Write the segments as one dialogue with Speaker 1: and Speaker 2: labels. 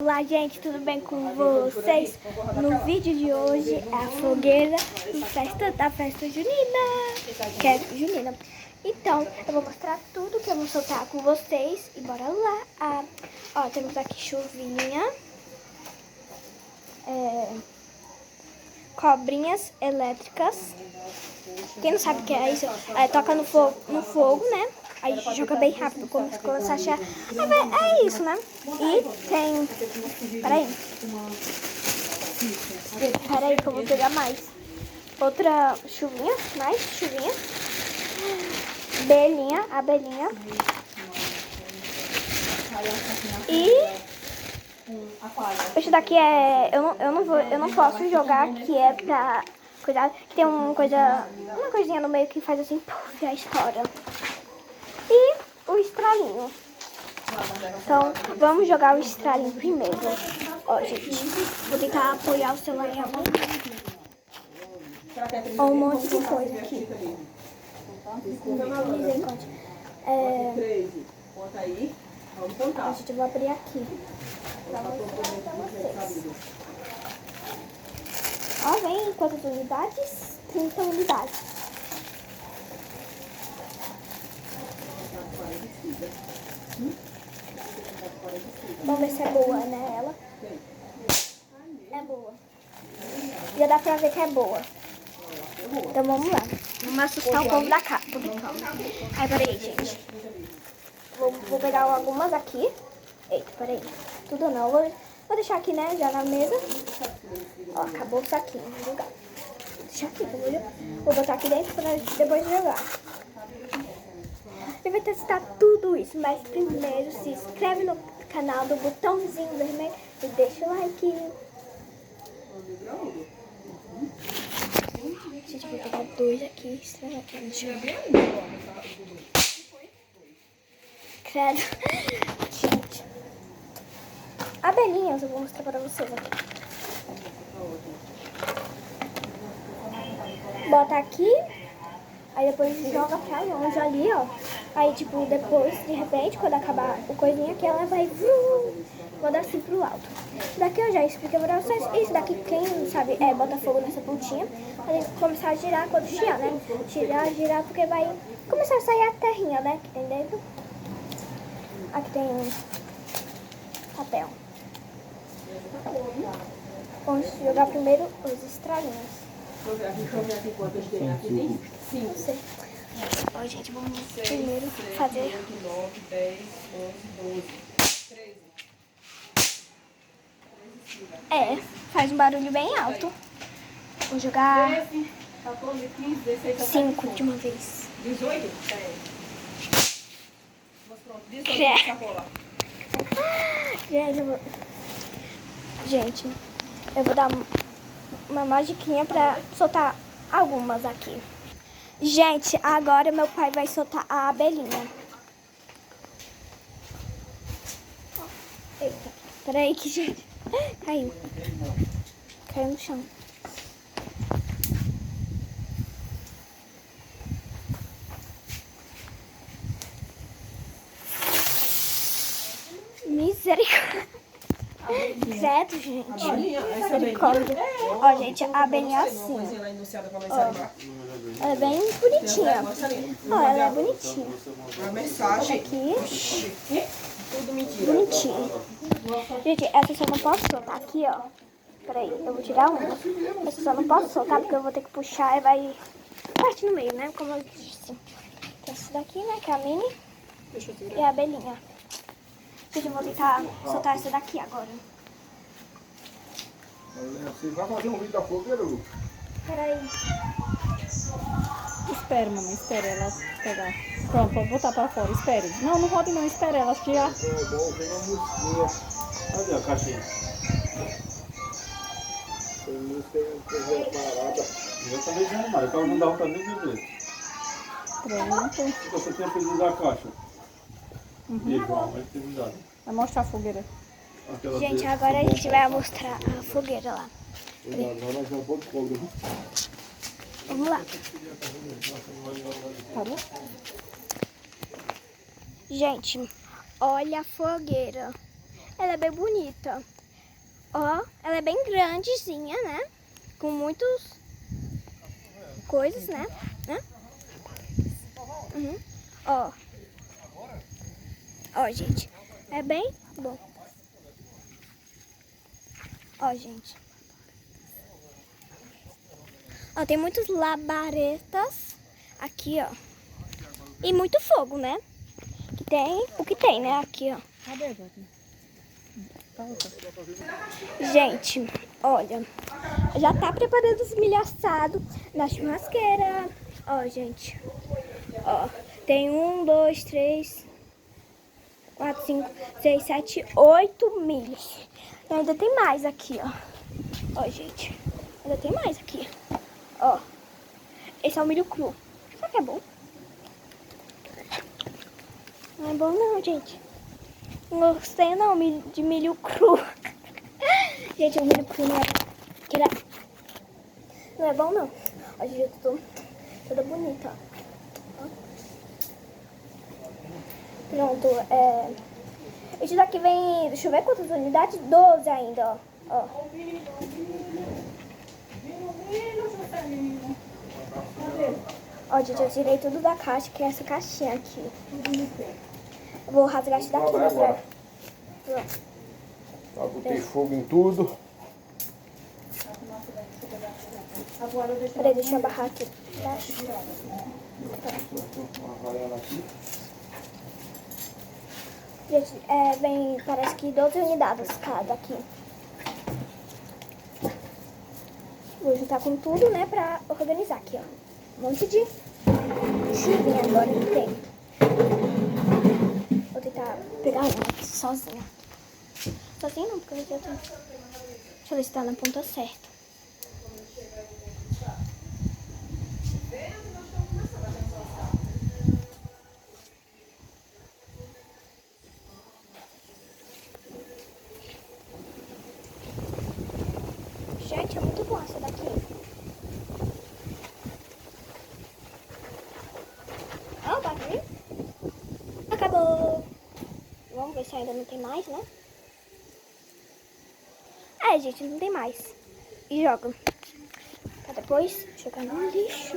Speaker 1: Olá, gente, tudo bem com vocês? No vídeo de hoje é a fogueira da festa junina, que é junina. Então, eu vou mostrar tudo que eu vou soltar com vocês e bora lá. Ó, temos aqui chuvinha, cobrinhas elétricas. Quem não sabe o que é isso, toca no fogo, né? Aí joga bem rápido, como se começar a achar. É isso, né? E tem... Peraí que eu vou pegar mais. Outra chuvinha, mais chuvinha. Abelhinha. E... esse daqui é... Eu não posso jogar, que é pra... Cuidado, que tem uma coisinha no meio que faz assim, puff, a história. E o estralinho. Então, vamos jogar o estralinho primeiro. Ó, gente, vou tentar apoiar o celular em algum lugar. Ó, um monte de coisa aqui. Misericórdia. A gente vai abrir aqui pra mostrar pra vocês. Ó, vem quantas unidades? 30 unidades. Vamos ver se é boa, né, ela? É boa. Já dá pra ver que é boa. Então vamos lá. Vamos assustar o povo da casa. Ai, peraí, gente. Vou pegar algumas aqui. Eita, peraí. Tudo não. Vou deixar aqui, né, já na mesa. Ó, acabou o saquinho. Vou jogar. Vou deixar aqui, vou botar aqui dentro pra depois jogar. Eu vou testar tudo isso, mas primeiro se inscreve no canal do botãozinho vermelho e deixa o like. Gente, eu vou pegar dois aqui. Deixa eu ver. Credo. Gente. Abelhinhas, eu vou mostrar pra vocês aqui. Bota aqui. Aí depois joga pra longe ali, ó. Aí, tipo, depois, de repente, quando acabar o coisinha aqui, ela vai mandar assim pro alto. Daqui eu já expliquei pra vocês. Isso daqui, quem não sabe, bota fogo nessa pontinha. Aí começar a girar quando chiar, né? Girar, porque vai começar a sair a terrinha, né? Que tem dentro. Aqui tem papel. Vamos jogar primeiro os estralinhos.
Speaker 2: Deixa eu ver aqui quantas tem. Aqui tem 5.
Speaker 1: Ó, gente, vamos primeiro fazer...
Speaker 2: 8, 9, 10, 11, 12, 13.
Speaker 1: Faz um barulho bem alto. Vou jogar
Speaker 2: 13, 14, 15, 16,
Speaker 1: 5 de uma vez.
Speaker 2: 18? Pronto, 18 sacola.
Speaker 1: Gente, eu vou dar uma magiquinha pra soltar algumas aqui. Gente, agora meu pai vai soltar a abelhinha. Eita, peraí que, gente, caiu no chão. Misericórdia. Credo, gente. Misericórdia. Ó, gente, a abelhinha é assim. Ela é bem bonitinha. Ó, ela é bonitinha.
Speaker 2: A mensagem
Speaker 1: aqui.
Speaker 2: Tudo mentira.
Speaker 1: Bonitinha. Gente, essa eu só não posso soltar aqui, ó. Peraí, eu vou tirar uma. Essa eu só não posso soltar porque eu vou ter que puxar e vai partir no meio, né? Como eu disse. Tem essa daqui, né? Que é a mini. E a abelhinha. Gente, eu vou tentar soltar essa daqui agora.
Speaker 3: Você vai fazer um vídeo da fogueira, Lu?
Speaker 1: Peraí.
Speaker 4: Espere, mamãe, espere ela pegar. Pronto, pode botar pra fora, espere. Não rode não, espere ela, acho que já...
Speaker 3: É bom, vem uma musiquinha. Cadê a caixinha? Tem música parada. Eu também já arrumaram, então não dava pra nem ver.
Speaker 4: Pronto.
Speaker 3: Você tinha pedido a caixa. Igual, mas tem dado.
Speaker 4: Vai mostrar a fogueira.
Speaker 1: Gente, agora a gente vai mostrar a fogueira lá. Vamos lá.
Speaker 4: Parou?
Speaker 1: Gente, olha a fogueira. Ela é bem bonita. Ó, ela é bem grandezinha, né? Com muitas coisas, né? Uhum. Ó. Ó, gente. É bem bom. Ó, gente. Ó, tem muitos labaredas aqui, ó. E muito fogo, né? Que tem, o que tem, né? Aqui, ó.
Speaker 4: Cadê, Jota?
Speaker 1: Gente, olha. Já tá preparando os milho assado na churrasqueira. Ó, gente. Ó, tem 1, 2, 3, 4, 5, 6, 7, 8 milhos. E ainda tem mais aqui, ó. Ó, gente. Ainda tem mais aqui. Ó. Esse é o milho cru. Será que é bom? Não é bom não, gente. Não gostei não de milho cru. Gente, o milho cru não é... Não é bom não. Ó, gente, eu tô toda bonita, ó. Pronto, esse daqui vem... Deixa eu ver quantas unidades. 12 ainda, ó. Ó, gente, eu tirei tudo da caixa, que é essa caixinha aqui. Eu vou rasgar isso daqui, né,
Speaker 3: agora.
Speaker 1: Pronto.
Speaker 3: Já botei fogo em tudo.
Speaker 1: Peraí, deixa eu barrar aqui. Gente, vem, parece que 12 unidades cada aqui. Vou juntar com tudo, né, pra organizar aqui, ó. Um monte de chuvinha agora que tem. Vou tentar pegar uma aqui sozinha. Sozinha não, porque eu já tô... Deixa eu ver se tá na ponta certa. Gente, é muito bom essa daqui. Ó, tá aqui. Acabou. Vamos ver se ainda não tem mais, né? Gente, não tem mais. E joga. Pra depois jogar no lixo.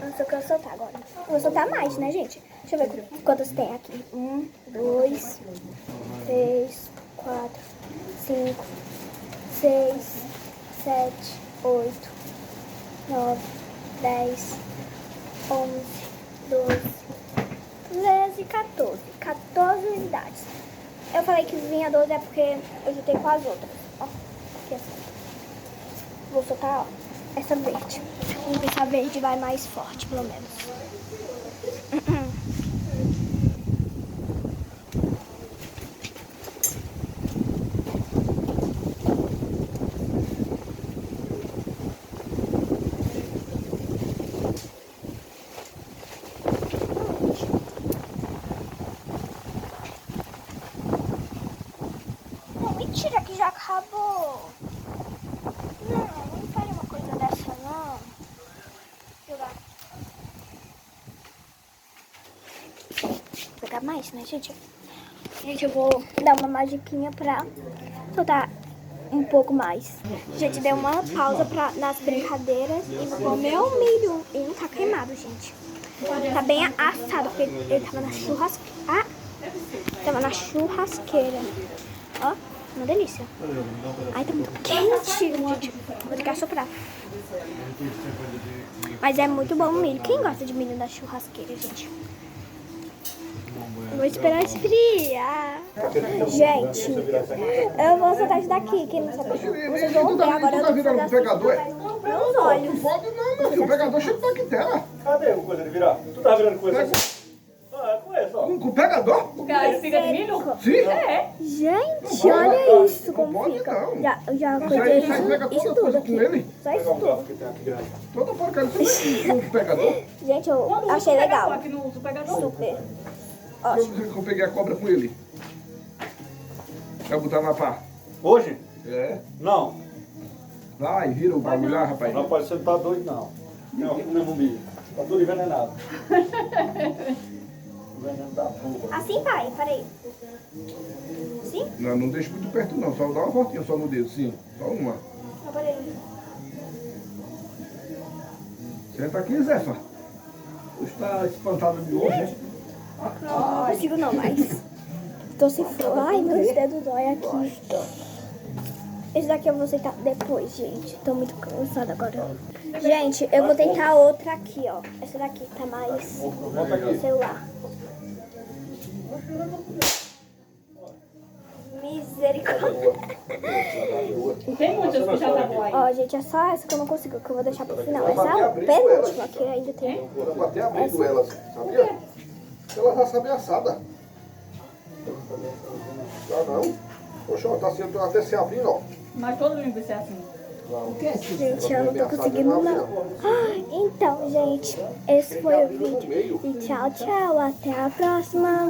Speaker 1: Eu só quero soltar agora. Vou soltar mais, né, gente? Deixa eu ver quantas tem aqui. 1, 2, 3, 4, 5, 6, 7, 8, 9, 10, 11, 12, 13, 14. 14 unidades. Eu falei que vinha 12 é porque eu juntei com as outras. Ó, aqui assim. Vou soltar, ó, essa verde. Vamos ver se a verde vai mais forte, pelo menos. Mentira que já acabou. Não faria uma coisa dessa não. Jogar. Vou pegar mais, né, gente? Gente, eu vou dar uma magiquinha pra soltar um pouco mais. Gente, dei uma pausa nas brincadeiras e vou comer o milho. E não tá queimado, gente. Tá bem assado, porque ele tava na churrasqueira. Tava na churrasqueira. Ó. Uma delícia. Ai, tá muito quente, gente. Vou ter que assoprar. Mas é muito bom o milho. Quem gosta de milho da churrasqueira, gente? Eu vou esperar esfriar. Gente, eu vou soltar isso daqui. Quem não sabe, vocês vão ver agora. Eu tô
Speaker 3: virando um pegador, é?
Speaker 1: meus olhos.
Speaker 3: Não pode não, meu filho. O pegador cheio de bactéria.
Speaker 5: Cadê o coisa de virar? Tu tá virando coisa assim? Ah, conheço, ó.
Speaker 3: Com pegador?
Speaker 4: Espiga de milho?
Speaker 3: Sim.
Speaker 4: É.
Speaker 1: Gente, olha isso como
Speaker 3: pode,
Speaker 1: fica.
Speaker 3: não.
Speaker 1: Já
Speaker 3: Isso
Speaker 1: coisei
Speaker 3: aí pega
Speaker 1: isso
Speaker 3: toda
Speaker 1: tudo
Speaker 3: coisa
Speaker 1: aqui.
Speaker 3: com ele.
Speaker 1: Só isso tudo.
Speaker 3: Toda porcaria você com pegador.
Speaker 1: Gente, eu achei legal.
Speaker 4: Aqui no uso o pegador.
Speaker 1: Super.
Speaker 3: Eu
Speaker 1: Ótimo.
Speaker 3: que eu peguei a cobra com ele. Vai botar na pá.
Speaker 5: Hoje?
Speaker 3: É.
Speaker 5: Não.
Speaker 3: Vai, vira o bagulho lá, rapaz.
Speaker 5: Não pode ser tá doido, não. Não, comer um milho. Tá tudo envenenado. O veneno da porra.
Speaker 1: Assim, pai, parei. Sim?
Speaker 3: Não, não deixa muito perto não, só dá uma voltinha só no dedo, sim. Só uma.
Speaker 1: Eu parei.
Speaker 3: Senta aqui, Zefa. Você está espantado de hoje, hein?
Speaker 1: Não consigo não mais. Tô sem força. Ai, meus dedos dói aqui. Esse daqui eu vou sentar depois, gente. Tô muito cansada agora. Gente, eu vou tentar outra aqui, ó. Essa daqui tá mais celular. Misericórdia.
Speaker 2: Tem muitas que já tá boa aí.
Speaker 1: Ó, gente, é só essa que eu não consigo, que eu vou deixar pro final. Essa é a penúltima, que ainda tem.
Speaker 3: Eu vou até abrindo elas, sabia? Ela já sabe assada. Já não? Poxa, tá sendo até se abrindo, ó.
Speaker 2: Mas todo mundo vai ser assim.
Speaker 1: Gente, eu não tô conseguindo não. Ah, então, gente, esse foi o vídeo. E tchau, tchau. Até a próxima.